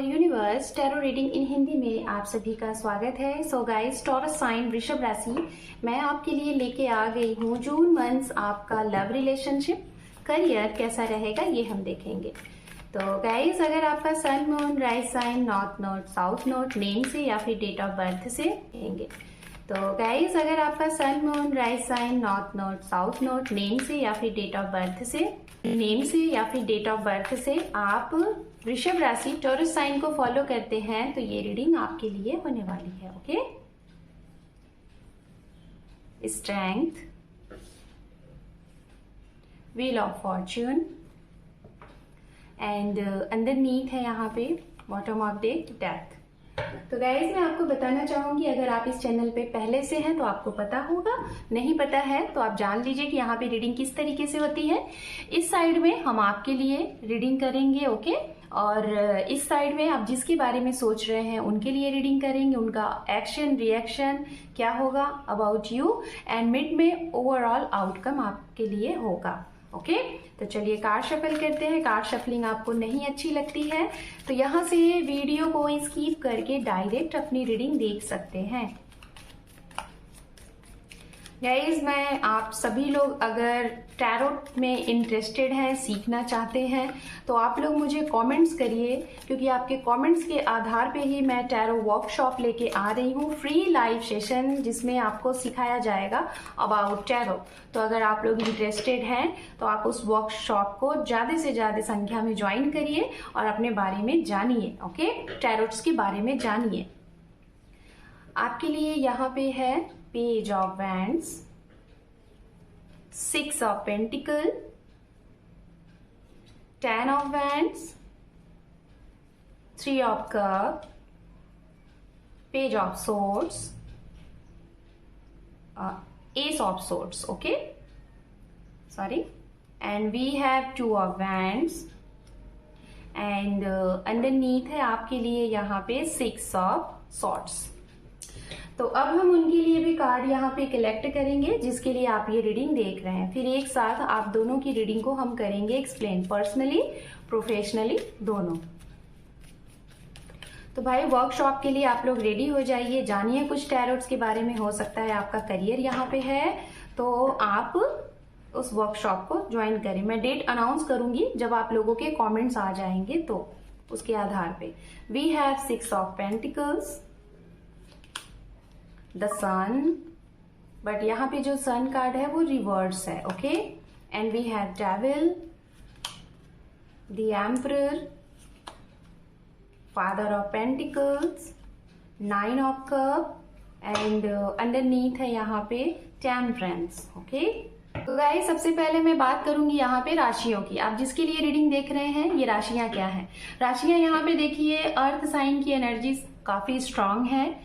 Our universe tarot reading in Hindi में आप सभी का स्वागत है। सो गाइस, टॉरस साइन वृषभ राशि मैं आपके लिए लेके आ गई हूँ। जून मंथ आपका लव रिलेशनशिप करियर कैसा रहेगा ये हम देखेंगे। तो गाइस, अगर आपका sun moon rise sign north node south node name से या फिर डेट ऑफ बर्थ से देखेंगे। तो गाइस, अगर आपका sun moon rise sign north node south node name से या फिर डेट ऑफ बर्थ से आप वृषभ राशि टॉरस साइन को फॉलो करते हैं तो ये रीडिंग आपके लिए होने वाली है। Okay, strength, wheel of Fortune and underneath है यहाँ पे बॉटम ऑफ डेथ। तो गाइज, मैं आपको बताना चाहूंगी, अगर आप इस चैनल पे पहले से हैं तो आपको पता होगा, नहीं पता है तो आप जान लीजिए कि यहाँ पे रीडिंग किस तरीके से होती है। इस साइड में हम आपके लिए रीडिंग करेंगे, ओके, और इस साइड में आप जिसके बारे में सोच रहे हैं उनके लिए रीडिंग करेंगे, उनका एक्शन रिएक्शन क्या होगा अबाउट यू, एंड मिड में ओवरऑल आउटकम आपके लिए होगा। ओके, तो चलिए कार्ड शफल करते हैं। कार्ड शफलिंग आपको नहीं अच्छी लगती है तो यहाँ से वीडियो को स्किप करके डायरेक्ट अपनी रीडिंग देख सकते हैं। गाइज, मैं आप सभी लोग अगर टैरोट में इंटरेस्टेड हैं, सीखना चाहते हैं तो आप लोग मुझे कमेंट्स करिए, क्योंकि आपके कमेंट्स के आधार पे ही मैं टैरो वर्कशॉप लेके आ रही हूँ, फ्री लाइव सेशन जिसमें आपको सिखाया जाएगा अबाउट टैरो। तो अगर आप लोग इंटरेस्टेड हैं तो आप उस वर्कशॉप को ज़्यादा से ज़्यादा संख्या में ज्वाइन करिए और अपने बारे में जानिए। ओके, टैरोट्स के बारे में जानिए। आपके लिए यहाँ पे है page of wands, 6 of pentacle, 10 of wands, 3 of cup, page of swords, ace of swords, okay, sorry, and we have 2 of wands and underneath है आपके लिए यहाँ पे 6 ऑफ सॉर्ड्स। तो अब हम उनके लिए भी कार्ड यहाँ पे कलेक्ट करेंगे जिसके लिए आप ये रीडिंग देख रहे हैं। फिर एक साथ आप दोनों की रीडिंग को हम करेंगे एक्सप्लेन, पर्सनली प्रोफेशनली दोनों। तो भाई, वर्कशॉप के लिए आप लोग रेडी हो जाइए, जानिए कुछ टैरोट्स के बारे में। हो सकता है आपका करियर यहाँ पे है तो आप उस वर्कशॉप को ज्वाइन करें। मैं डेट अनाउंस करूंगी जब आप लोगों के कॉमेंट्स आ जाएंगे तो उसके आधार पे। We have 6 of pentacles, the sun, but यहाँ पे जो सन कार्ड है वो रिवर्स है, okay, and we have devil, the emperor, father of pentacles, 9 of cup and underneath है यहाँ पे टेम्परेंस। ओके, तो गाइस, सबसे पहले मैं बात करूंगी यहाँ पे राशियों की। आप जिसके लिए रीडिंग देख रहे हैं ये राशियां क्या हैं। राशियां यहाँ पे देखिए, अर्थ साइन की एनर्जी काफी स्ट्रांग है,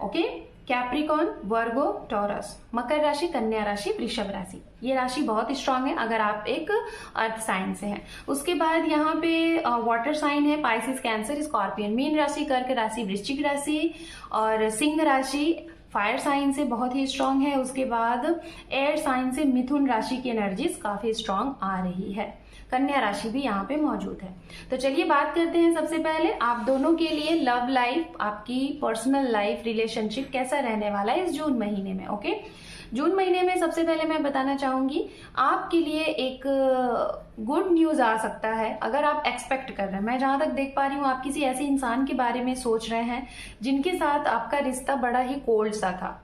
ओके, कैप्रिकॉन, वर्गो, टॉरस, मकर राशि, कन्या राशि, वृषभ राशि, ये राशि बहुत स्ट्रांग है अगर आप एक अर्थ साइन से हैं। उसके बाद यहाँ पे वाटर साइन है, पाइसिस, कैंसर, स्कॉर्पियन, मीन राशि, कर्क राशि, वृश्चिक राशि और सिंह राशि फायर साइन से बहुत ही स्ट्रांग है। उसके बाद एयर साइन से मिथुन राशि की एनर्जीज काफी स्ट्रांग आ रही है। कन्या राशि भी यहाँ पे मौजूद है। तो चलिए बात करते हैं सबसे पहले आप दोनों के लिए लव लाइफ, आपकी पर्सनल लाइफ, रिलेशनशिप कैसा रहने वाला है इस जून महीने में। ओके, जून महीने में सबसे पहले मैं बताना चाहूंगी आपके लिए एक गुड न्यूज आ सकता है अगर आप एक्सपेक्ट कर रहे हैं। मैं जहां तक देख पा रही हूँ आप किसी ऐसे इंसान के बारे में सोच रहे हैं जिनके साथ आपका रिश्ता बड़ा ही कोल्ड सा था।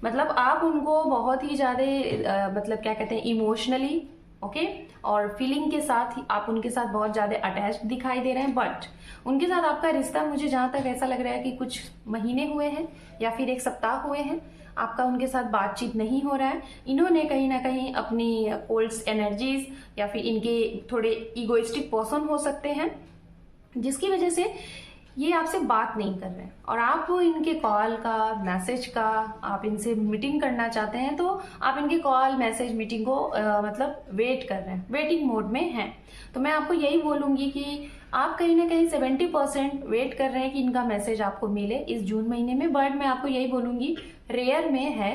मतलब आप उनको बहुत ही ज्यादा मतलब क्या कहते हैं, इमोशनली, ओके, और फीलिंग के साथ ही आप उनके साथ बहुत ज्यादा अटैच्ड दिखाई दे रहे हैं, बट उनके साथ आपका रिश्ता, मुझे जहां तक ऐसा लग रहा है कि कुछ महीने हुए हैं या फिर एक सप्ताह हुए हैं, आपका उनके साथ बातचीत नहीं हो रहा है। इन्होंने कहीं ना कहीं अपनी कोल्ड एनर्जीज या फिर इनके थोड़े इगोइस्टिक पर्सन हो सकते हैं जिसकी वजह से ये आपसे बात नहीं कर रहे हैं और आप इनके कॉल का, मैसेज का, आप इनसे मीटिंग करना चाहते हैं तो आप इनके कॉल, मैसेज, मीटिंग को मतलब वेट कर रहे हैं, वेटिंग मोड में हैं। तो मैं आपको यही बोलूंगी कि आप कहीं ना कहीं 70% वेट कर रहे हैं कि इनका मैसेज आपको मिले इस जून महीने में, बट मैं आपको यही बोलूंगी रेयर में है,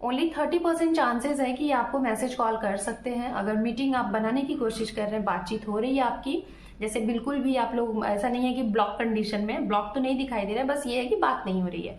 ओनली 30% चांसेस है कि आपको मैसेज कॉल कर सकते हैं। अगर मीटिंग आप बनाने की कोशिश कर रहे हैं, बातचीत हो रही है आपकी, जैसे बिल्कुल भी आप लोग, ऐसा नहीं है कि ब्लॉक कंडीशन में, ब्लॉक तो नहीं दिखाई दे रहा है, बस ये है कि बात नहीं हो रही है।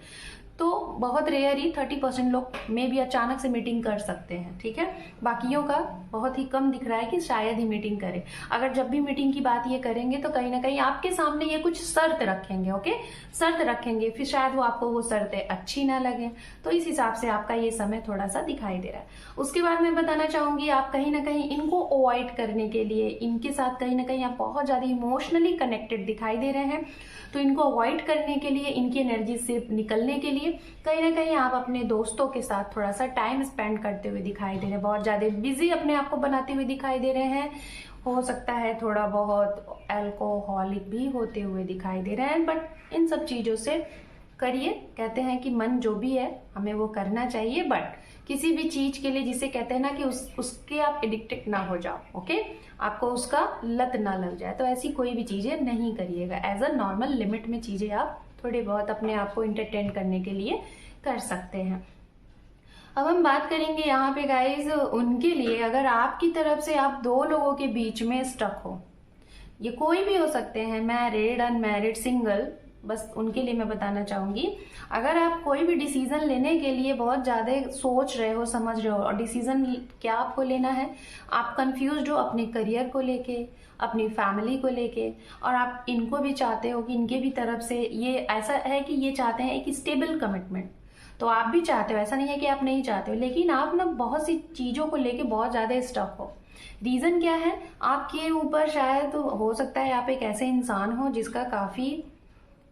तो बहुत रेयर ही 30% लोग में भी अचानक से मीटिंग कर सकते हैं, ठीक है। बाकियों का बहुत ही कम दिख रहा है कि शायद ही मीटिंग करें। अगर जब भी मीटिंग की बात ये करेंगे तो कहीं ना कहीं आपके सामने ये कुछ शर्त रखेंगे, ओके, शर्त रखेंगे, फिर शायद वो आपको वो शर्तें अच्छी ना लगे, तो इस हिसाब से आपका ये समय थोड़ा सा दिखाई दे रहा है। उसके बाद मैं बताना चाहूंगी, आप कहीं ना कहीं इनको अवॉइड करने के लिए, इनके साथ कहीं ना कहीं आप बहुत ज्यादा इमोशनली कनेक्टेड दिखाई दे रहे हैं, तो इनको अवॉइड करने के लिए, इनकी एनर्जी से निकलने के लिए कहीं ना कहीं आप अपने दोस्तों के साथ थोड़ा सा टाइम स्पेंड करते हुए दिखाई दे रहे हैं, बहुत ज्यादा बिजी अपने आप को बनाते हुए दिखाई दे रहे हैं। हो सकता है थोड़ा बहुत अल्कोहलिक भी होते हुए दिखाई दे रहे हैं, बट इन सब चीजों से करिए। कहते हैं कि मन जो भी है हमें वो करना चाहिए, बट किसी भी चीज के लिए जिसे कहते हैं ना कि उसके आप एडिक्टेड ना हो जाओ, ओके, आपको उसका लत ना लग जाए, तो ऐसी कोई भी चीजें नहीं करिएगा। एज अ नॉर्मल लिमिट में चीजें आप थोड़े बहुत अपने आप को इंटरटेन करने के लिए कर सकते हैं। अब हम बात करेंगे यहाँ पे गाइज उनके लिए, अगर आपकी तरफ से आप दो लोगों के बीच में स्टक हो, ये कोई भी हो सकते हैं, मैरिड, अनमैरिड, सिंगल, बस उनके लिए मैं बताना चाहूंगी, अगर आप कोई भी डिसीजन लेने के लिए बहुत ज्यादा सोच रहे हो, समझ रहे हो, और डिसीजन क्या आपको लेना है, आप कंफ्यूज हो अपने करियर को लेके, अपनी फैमिली को लेके, और आप इनको भी चाहते हो कि इनके भी तरफ से ये ऐसा है कि ये चाहते हैं एक स्टेबल कमिटमेंट, तो आप भी चाहते हो, ऐसा नहीं है कि आप नहीं चाहते हो, लेकिन आप ना बहुत सी चीजों को लेके बहुत ज्यादा स्टक हो। रीजन क्या है, आपके ऊपर शायद हो सकता है आप एक ऐसे इंसान हो जिसका काफी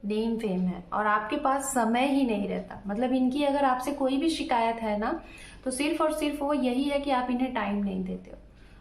नेम फेम है और आपके पास समय ही नहीं रहता। मतलब इनकी अगर आपसे कोई भी शिकायत है ना, तो सिर्फ और सिर्फ वो यही है कि आप इन्हें टाइम नहीं देते हो।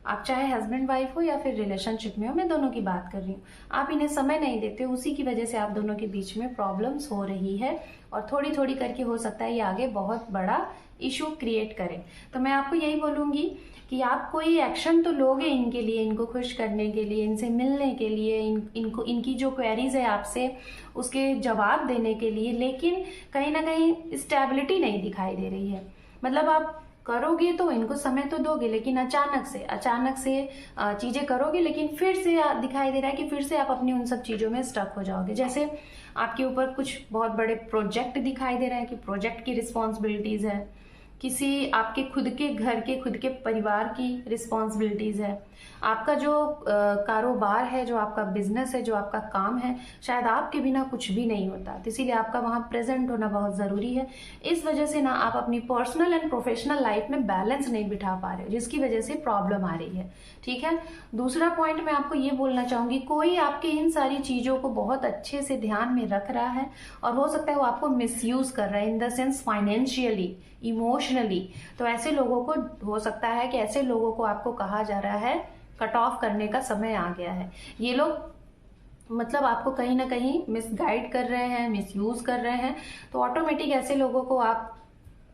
आप चाहे हस्बैंड वाइफ हो या फिर रिलेशनशिप में हो, मैं दोनों की बात कर रही हूँ, आप इन्हें समय नहीं देते हो, उसी की वजह से आप दोनों के बीच में प्रॉब्लम्स हो रही है, और थोड़ी थोड़ी करके हो सकता है ये आगे बहुत बड़ा इशू क्रिएट करे। तो मैं आपको यही बोलूंगी कि आप कोई एक्शन तो लोगे इनके लिए, इनको खुश करने के लिए, इनसे मिलने के लिए, इनको इनकी जो क्वेरीज है आपसे उसके जवाब देने के लिए, लेकिन कहीं ना कहीं स्टेबिलिटी नहीं दिखाई दे रही है। मतलब आप करोगे तो इनको समय तो दोगे, लेकिन अचानक से चीजें करोगे, लेकिन फिर से दिखाई दे रहा है कि फिर से आप अपनी उन सब चीजों में स्टक हो जाओगे। जैसे आपके ऊपर कुछ बहुत बड़े प्रोजेक्ट दिखाई दे रहे हैं कि प्रोजेक्ट की रिस्पॉन्सिबिलिटीज है, किसी आपके खुद के घर के, खुद के परिवार की रिस्पॉन्सिबिलिटीज है, आपका जो कारोबार है, जो आपका बिजनेस है, जो आपका काम है, शायद आपके बिना कुछ भी नहीं होता, तो इसीलिए आपका वहां प्रेजेंट होना बहुत जरूरी है। इस वजह से ना आप अपनी पर्सनल एंड प्रोफेशनल लाइफ में बैलेंस नहीं बिठा पा रहे हो, जिसकी वजह से प्रॉब्लम आ रही है, ठीक है। दूसरा पॉइंट मैं आपको ये बोलना चाहूंगी, कोई आपके इन सारी चीजों को बहुत अच्छे से ध्यान में रख रहा है, और हो सकता है वो आपको मिसयूज कर रहा है, in the sense financially, emotionally. तो ऐसे लोगों को हो सकता है कि ऐसे लोगों को आपको कहा जा रहा है कट ऑफ करने का समय आ गया है। ये लोग मतलब आपको कहीं ना कहीं मिसगाइड कर रहे हैं, मिसयूज कर रहे हैं, तो ऑटोमेटिक ऐसे लोगों को आप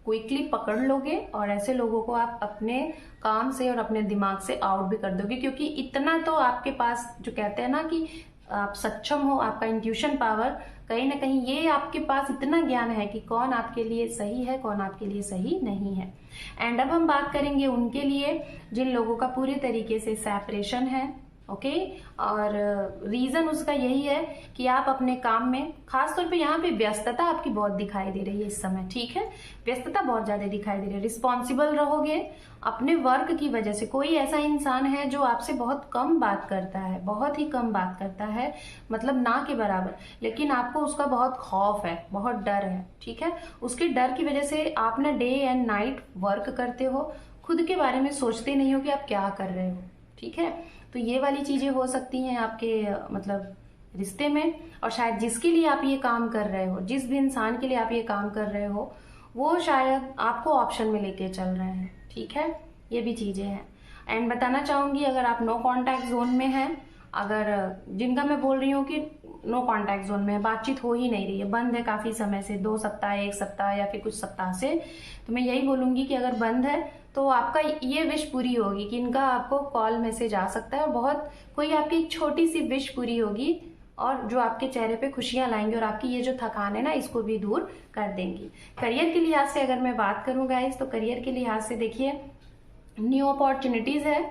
क्विकली पकड़ लोगे, और ऐसे लोगों को आप अपने काम से और अपने दिमाग से आउट भी कर दोगे, क्योंकि इतना तो आपके पास, जो कहते हैं ना कि आप सक्षम हो, आपका इंट्यूशन पावर, कहीं ना कहीं ये आपके पास इतना ज्ञान है कि कौन आपके लिए सही है, कौन आपके लिए सही नहीं है। एंड अब हम बात करेंगे उनके लिए जिन लोगों का पूरे तरीके से सेपरेशन है, ओके, और रीजन उसका यही है कि आप अपने काम में, खासतौर पे यहाँ पे व्यस्तता आपकी बहुत दिखाई दे रही है इस समय, ठीक है, व्यस्तता बहुत ज्यादा दिखाई दे रही है। रिस्पॉन्सिबल रहोगे अपने वर्क की वजह से। कोई ऐसा इंसान है जो आपसे बहुत कम बात करता है, बहुत ही कम बात करता है, मतलब ना के बराबर, लेकिन आपको उसका बहुत खौफ है, बहुत डर है, ठीक है। उसके डर की वजह से आप ना डे एंड नाइट वर्क करते हो, खुद के बारे में सोचते नहीं हो कि आप क्या कर रहे हो, ठीक है। तो ये वाली चीजें हो सकती हैं आपके मतलब रिश्ते में, और शायद जिसके लिए आप ये काम कर रहे हो, जिस भी इंसान के लिए आप ये काम कर रहे हो, वो शायद आपको ऑप्शन में लेके चल रहे हैं, ठीक है। ये भी चीजें हैं। एंड बताना चाहूंगी, अगर आप नो कांटेक्ट जोन में हैं, अगर जिनका मैं बोल रही हूँ कि नो कांटेक्ट जोन में है, बातचीत हो ही नहीं रही है, बंद है काफी समय से, 2 सप्ताह, 1 सप्ताह या फिर कुछ सप्ताह से, तो मैं यही बोलूंगी कि अगर बंद है तो आपका ये विश पूरी होगी कि इनका आपको कॉल मैसेज आ सकता है, और बहुत कोई आपकी एक छोटी सी विश पूरी होगी, और जो आपके चेहरे पे खुशियां लाएंगी, और आपकी ये जो थकान है ना, इसको भी दूर कर देंगी। करियर के लिहाज से अगर मैं बात करूं गाइस, तो करियर के लिहाज से देखिए न्यू अपॉर्चुनिटीज है,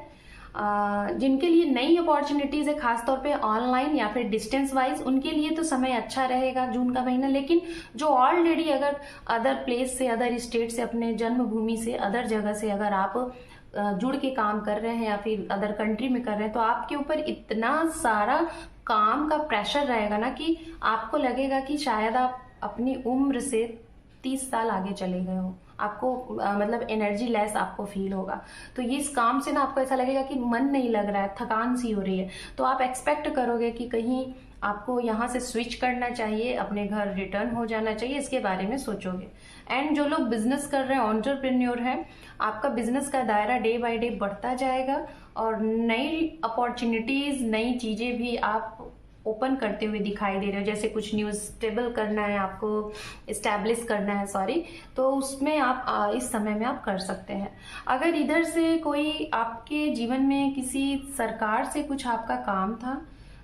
जिनके लिए नई अपॉर्चुनिटीज है, खासतौर पे ऑनलाइन या फिर डिस्टेंस वाइज, उनके लिए तो समय अच्छा रहेगा जून का महीना। लेकिन जो ऑलरेडी अगर अदर प्लेस से, अदर स्टेट से, अपने जन्मभूमि से, अदर जगह से अगर आप जुड़ के काम कर रहे हैं या फिर अदर कंट्री में कर रहे हैं, तो आपके ऊपर इतना सारा काम का प्रेशर रहेगा ना कि आपको लगेगा कि शायद आप अपनी उम्र से 30 साल आगे चले गए हो। आपको मतलब एनर्जी लेस आपको फील होगा। तो ये इस काम से ना आपको ऐसा लगेगा कि मन नहीं लग रहा है, थकान सी हो रही है। तो आप एक्सपेक्ट करोगे कि कहीं आपको यहाँ से स्विच करना चाहिए, अपने घर रिटर्न हो जाना चाहिए, इसके बारे में सोचोगे। एंड जो लोग बिजनेस कर रहे हैं, एंटरप्रेन्योर हैं, आपका बिजनेस का दायरा डे बाय डे बढ़ता जाएगा और नई अपॉर्चुनिटीज, नई चीजें भी आप ओपन करते हुए दिखाई दे रहे हो। जैसे कुछ न्यूज स्टेबल करना है आपको, इस्टेब्लिश करना है, सॉरी, तो उसमें आप इस समय में आप कर सकते हैं। अगर इधर से कोई आपके जीवन में किसी सरकार से कुछ आपका काम था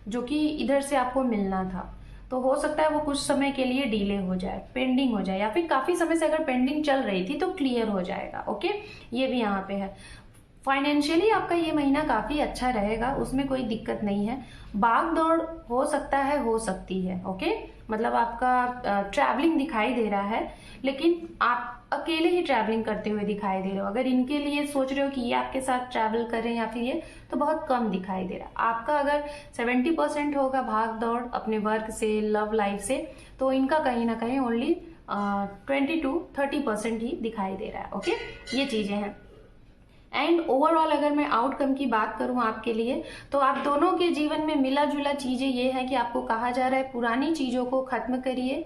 जो कि इधर से आपको मिलना था, तो हो सकता है वो कुछ समय के लिए डिले हो जाए, पेंडिंग हो जाए, या फिर काफी समय से अगर पेंडिंग चल रही थी तो क्लियर हो जाएगा। ओके, ये भी यहाँ पे है। फाइनेंशियली आपका ये महीना काफी अच्छा रहेगा, उसमें कोई दिक्कत नहीं है। भाग दौड़ हो सकता है, हो सकती है। ओके, मतलब आपका ट्रैवलिंग दिखाई दे रहा है, लेकिन आप अकेले ही ट्रैवलिंग करते हुए दिखाई दे रहे हो। अगर इनके लिए सोच रहे हो कि ये आपके साथ ट्रैवल करें या फिर ये, तो बहुत कम दिखाई दे रहा है। आपका अगर 70% होगा भाग दौड़ अपने वर्क से, लव लाइफ से, तो इनका कहीं ना कहीं ओनली 20 to 30% ही दिखाई दे रहा है। ओके, ये चीजें हैं। एंड ओवरऑल अगर मैं आउटकम की बात करूं आपके लिए, तो आप दोनों के जीवन में मिला जुला चीजें ये है कि आपको कहा जा रहा है पुरानी चीजों को खत्म करिए,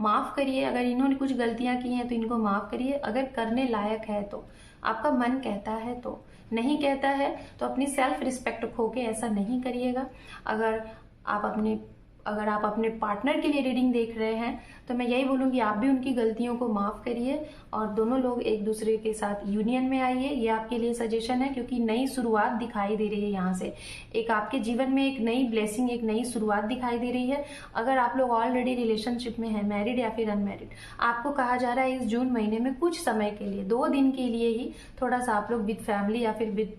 माफ करिए। अगर इन्होंने कुछ गलतियां की हैं तो इनको माफ करिए, अगर करने लायक है तो, आपका मन कहता है तो, नहीं कहता है तो अपनी सेल्फ रिस्पेक्ट खो के ऐसा नहीं करिएगा। अगर आप अपने पार्टनर के लिए रीडिंग देख रहे हैं तो मैं यही बोलूंगी आप भी उनकी गलतियों को माफ करिए और दोनों लोग एक दूसरे के साथ यूनियन में आइए। ये आपके लिए सजेशन है, क्योंकि नई शुरुआत दिखाई दे रही है यहाँ से। एक आपके जीवन में एक नई ब्लेसिंग, एक नई शुरुआत दिखाई दे रही है। अगर आप लोग ऑलरेडी रिलेशनशिप में हैं, मैरिड या फिर अनमैरिड, आपको कहा जा रहा है इस जून महीने में कुछ समय के लिए, 2 दिन के लिए ही, थोड़ा सा आप लोग विद फैमिली या फिर विद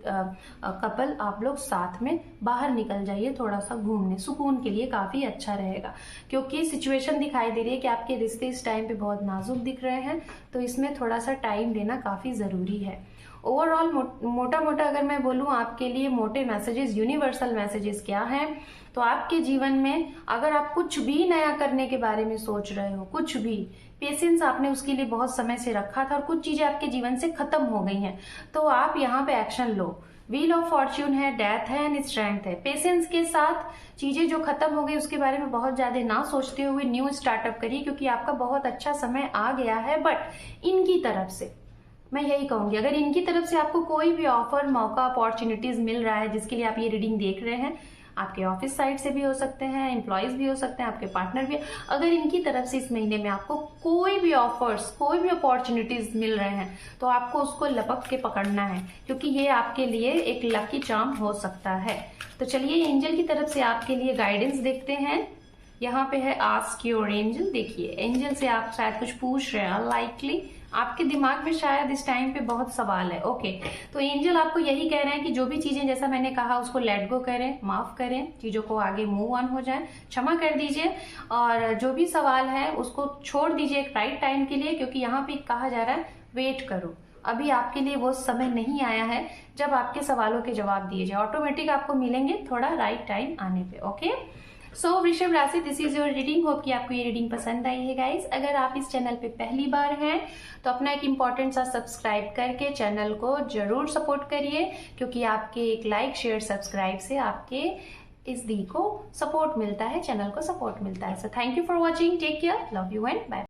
कपल आप लोग साथ में बाहर निकल जाइए, थोड़ा सा घूमने, सुकून के लिए काफी अच्छा रहेगा। क्योंकि सिचुएशन दिखाई दे रही है कि आपके रिश्ते इस टाइम पे बहुत नाजुक दिख रहे हैं, तो इसमें थोड़ा सा टाइम देना काफी जरूरी है। ओवरऑल मोटा मोटा अगर मैं बोलूं आपके लिए मोटे मैसेजेस, यूनिवर्सल मैसेजेस क्या हैं, तो आपके जीवन में अगर आप कुछ भी नया करने के बारे में सोच रहे हो, कुछ भी, पेशेंस आपने उसके लिए बहुत समय से रखा था और कुछ चीजें आपके जीवन से खत्म हो गई हैं, तो आप यहाँ पे action low. Wheel of Fortune है, डेथ है एंड स्ट्रेंथ है। पेशेंस के साथ चीजें जो खत्म हो गई उसके बारे में बहुत ज्यादा ना सोचते हुए न्यू स्टार्टअप करिए, क्योंकि आपका बहुत अच्छा समय आ गया है। बट इनकी तरफ से मैं यही कहूंगी, अगर इनकी तरफ से आपको कोई भी ऑफर, मौका, अपॉर्चुनिटीज मिल रहा है जिसके लिए आप ये रीडिंग देख रहे हैं, आपके ऑफिस साइड से भी हो सकते हैं, एम्प्लॉयज भी हो सकते हैं, आपके पार्टनर भी, अगर इनकी तरफ से इस महीने में आपको कोई भी ऑफर्स, कोई भी अपॉर्चुनिटीज मिल रहे हैं, तो आपको उसको लपक के पकड़ना है, क्योंकि ये आपके लिए एक लकी चार्म हो सकता है। तो चलिए एंजल की तरफ से आपके लिए गाइडेंस देखते हैं। यहाँ पे है आस्क योर एंजल। देखिए एंजल से आप शायद कुछ पूछ रहे हैं, अनलाइकली आपके दिमाग में शायद इस टाइम पे बहुत सवाल है। ओके, तो एंजल आपको यही कह रहे हैं कि जो भी चीजें, जैसा मैंने कहा, उसको लेट गो करें, माफ करें, चीजों को आगे मूव ऑन हो जाए, क्षमा कर दीजिए, और जो भी सवाल है उसको छोड़ दीजिए एक राइट टाइम के लिए, क्योंकि यहाँ पे कहा जा रहा है वेट करो। अभी आपके लिए वो समय नहीं आया है जब आपके सवालों के जवाब दिए जाए, ऑटोमेटिक आपको मिलेंगे थोड़ा राइट टाइम आने पे। ओके, सो वृषभ राशि, this is your reading. Hope कि आपको ये रीडिंग पसंद आई है गाइस। अगर आप इस चैनल पे पहली बार हैं तो अपना एक इम्पॉर्टेंट सा सब्सक्राइब करके चैनल को जरूर सपोर्ट करिए, क्योंकि आपके एक लाइक, शेयर, सब्सक्राइब से आपके इस दी को सपोर्ट मिलता है, चैनल को सपोर्ट मिलता है। So thank you for watching, take care, love you and bye.